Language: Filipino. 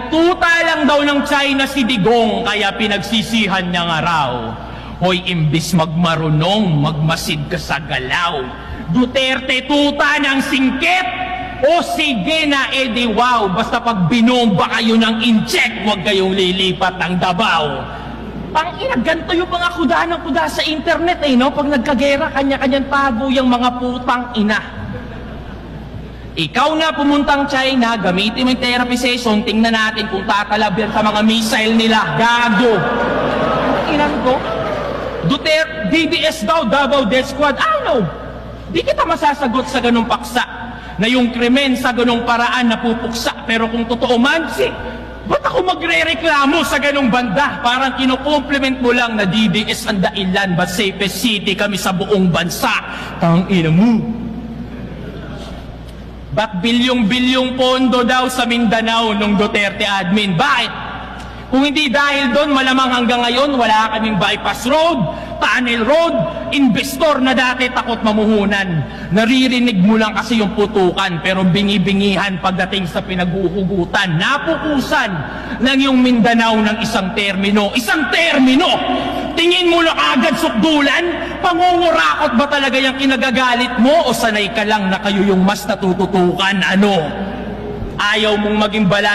nagtuta lang daw ng China si Digong, kaya pinagsisihan niya nga raw. Hoy, imbis magmarunong, magmasid ka sa galaw. Duterte, tuta ng singkit! O sige na, edi wow, basta pag binomba kayo ng incheck, huwag kayong lilipat ng Davao. Ang ina, ganito yung mga kuda ng kuda sa internet no? Pag nagkagera, kanya-kanyang tago yung mga putang ina. Ikaw na pumuntang China, gamitin mo yung therapy session, tingnan natin kung tatalab yan sa mga missile nila. Gago! Ilan ko? Duterte, DDS daw, Davao Death Squad. I don't know. Di kita masasagot sa ganung paksa na yung krimen sa ganung paraan napupuksa. Pero kung totoo man, ba't ako magre-reklamo sa ganung banda? Parang kino-compliment mo lang na DDS ang dailan, but safest city kami sa buong bansa. Tangina mo. Ba't bilyong-bilyong pondo daw sa Mindanao nung Duterte admin? Bakit? Kung hindi dahil doon, malamang hanggang ngayon, wala kaming bypass road, tunnel road, investor na dati takot mamuhunan. Naririnig mo lang kasi yung putukan, pero bingi-bingihan pagdating sa pinaghuhugutan. Napukusan lang yung Mindanao ng isang termino. Isang termino! Tingin mo na agad sukdulan? Pangungurakot ba talaga yung kinagagalit mo? O sanay ka lang na kayo yung mas natututukan? Ano? Ayaw mong maging balanse?